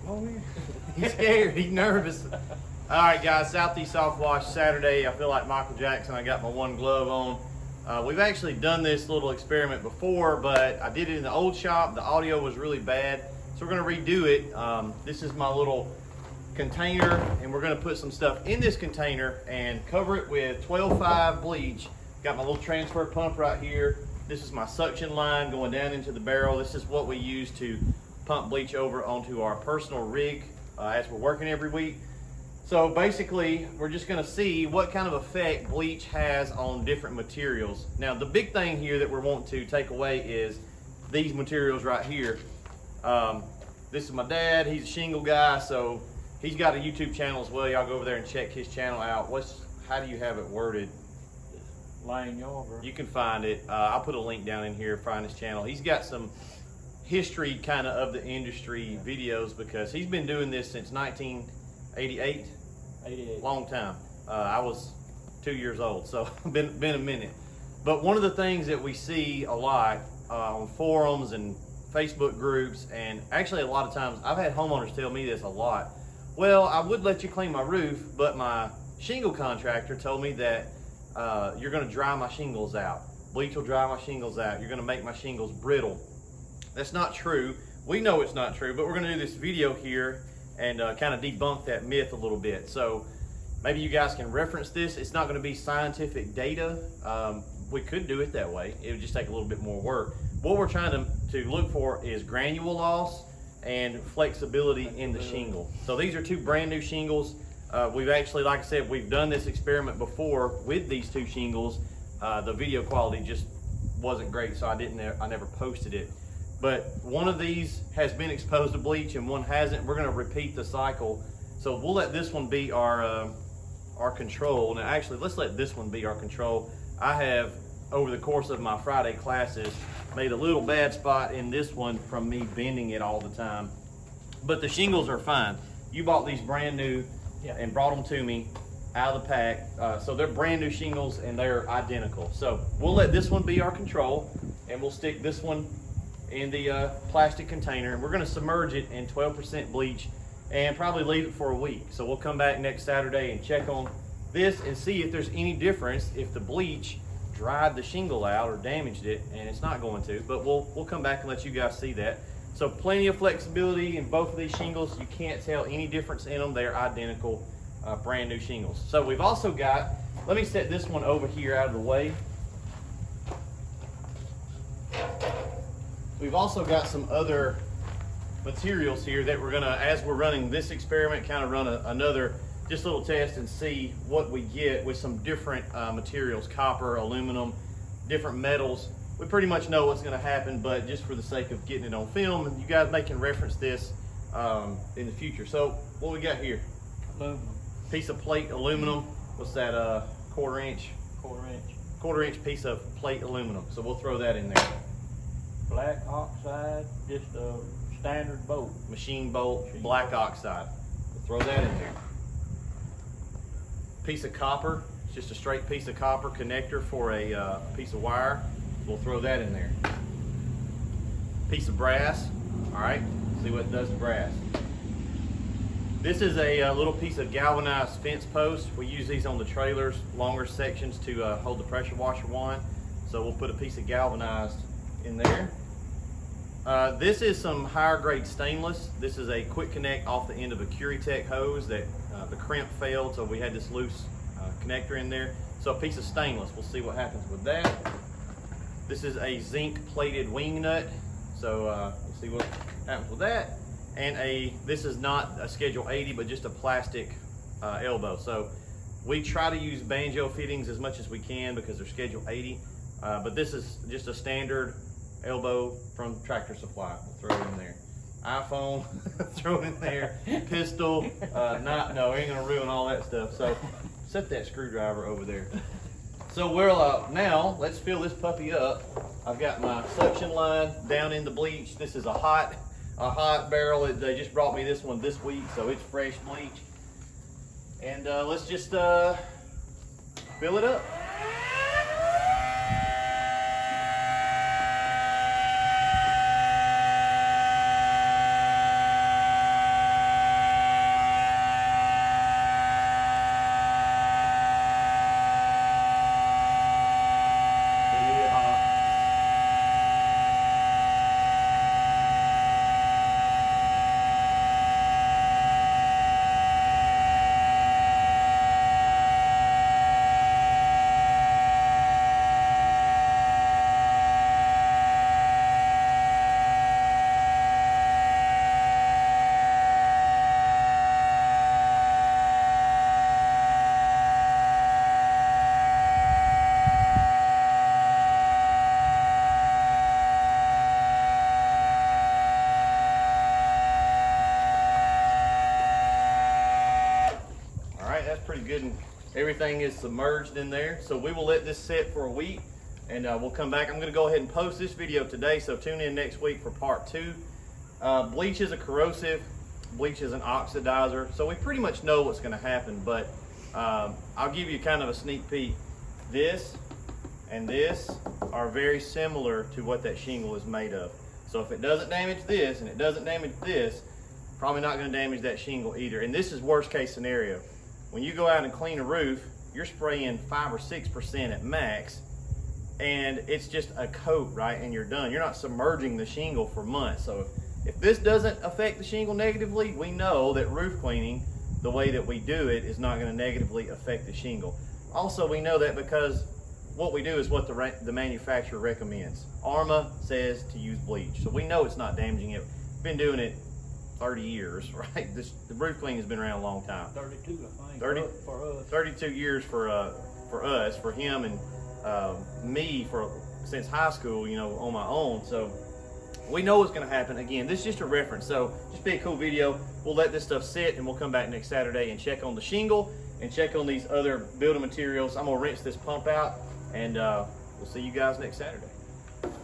Oh, yeah. He's scared. He's nervous. All right, guys. Southeast Softwash Saturday. I feel like Michael Jackson. I got my one glove on. We've actually done this little experiment before, but I did it in the old shop. The audio was really bad, so we're going to redo it. This is my little container, and we're going to put some stuff in this container and cover it with 12.5 bleach. Got my little transfer pump right here. This is my suction line going down into the barrel. This is what we use to pump bleach over onto our personal rig as we're working every week. So basically, we're just gonna see what kind of effect bleach has on different materials. Now, the big thing here that we're wanting to take away is these materials right here. This is my dad, he's a shingle guy, so he's got a YouTube channel as well. Y'all go over there and check his channel out. How do you have it worded? Laying over. You can find it. I'll put a link down in here, find his channel. He's got some history kind of the industry videos because he's been doing this since 1988. 88. Long time. I was 2 years old, so been a minute. But one of the things that we see a lot on forums and Facebook groups, and actually a lot of times I've had homeowners tell me this a lot. Well, I would let you clean my roof, but my shingle contractor told me that you're going to dry my shingles out. Bleach will dry my shingles out. You're going to make my shingles brittle. That's not true. We know it's not true, but we're going to do this video here and kind of debunk that myth a little bit. So maybe you guys can reference this. It's not going to be scientific data. We could do it that way. It would just take a little bit more work. What we're trying to look for is granule loss and flexibility in the shingle. So these are two brand new shingles. We've actually, like I said, we've done this experiment before with these two shingles. The video quality just wasn't great, so I never posted it. But one of these has been exposed to bleach and one hasn't. We're going to repeat the cycle. So we'll let this one be our control. Now, actually, let's let this one be our control. I have, over the course of my Friday classes, made a little bad spot in this one from me bending it all the time. But the shingles are fine. You bought these brand new and brought them to me out of the pack. So they're brand new shingles and they're identical. So we'll let this one be our control and we'll stick this one in the plastic container, and we're going to submerge it in 12% bleach and probably leave it for a week. So we'll come back next Saturday and check on this and see if there's any difference if the bleach dried the shingle out or damaged it, and it's not going to, but we'll come back and let you guys see that. So plenty of flexibility in both of these shingles. You can't tell any difference in them. They're identical, brand new shingles. So we've also got, let me set this one over here out of the way. We've also got some other materials here that we're gonna, as we're running this experiment, kind of run another just little test and see what we get with some different materials, copper, aluminum, different metals. We pretty much know what's gonna happen, but just for the sake of getting it on film, and you guys may can reference this in the future. So what we got here? Aluminum. Piece of plate aluminum. What's that, quarter inch? Quarter inch piece of plate aluminum. So we'll throw that in there. Black oxide, just a standard bolt. Machine bolt, black oxide. We'll throw that in there. Piece of copper, just a straight piece of copper connector for a piece of wire. We'll throw that in there. Piece of brass, all right, see what it does to brass. This is a little piece of galvanized fence post. We use these on the trailers, longer sections to hold the pressure washer wand. So we'll put a piece of galvanized in there. This is some higher grade stainless. This is a quick connect off the end of a Curitech hose that the crimp failed, so we had this loose connector in there. So a piece of stainless, we'll see what happens with that. This is a zinc plated wing nut, so we'll see what happens with that. And this is not a Schedule 80, but just a plastic elbow. So we try to use banjo fittings as much as we can because they're Schedule 80, but this is just a standard elbow from Tractor Supply. We'll throw it in there. iPhone, throw it in there. Pistol, no, ain't gonna ruin all that stuff. So set that screwdriver over there. So now let's fill this puppy up. I've got my suction line down in the bleach. This is a hot barrel. They just brought me this one this week, so it's fresh bleach. And let's just fill it up. pretty good, and everything is submerged in there. So we will let this sit for a week, and we'll come back. I'm gonna go ahead and post this video today, so tune in next week for part 2. Bleach is a corrosive, bleach is an oxidizer, so we pretty much know what's gonna happen, but I'll give you kind of a sneak peek. This and this are very similar to what that shingle is made of. So if it doesn't damage this and it doesn't damage this, probably not going to damage that shingle either. And this is worst case scenario. When you go out and clean a roof, you're spraying 5 or 6% at max, and it's just a coat, right? And you're done. You're not submerging the shingle for months. So if this doesn't affect the shingle negatively, we know that roof cleaning, the way that we do it, is not going to negatively affect the shingle. Also, we know that because what we do is what the manufacturer recommends. ARMA says to use bleach, so we know it's not damaging it. We've been doing it 30 years, right? The roof cleaning has been around a long time. 32, I think. 30, for us. 32 years for us, for him, and me since high school, you know, on my own. So we know what's going to happen. Again, this is just a reference, so just be a cool video. We'll let this stuff sit, and we'll come back next Saturday and check on the shingle and check on these other building materials. I'm gonna rinse this pump out, and we'll see you guys next Saturday.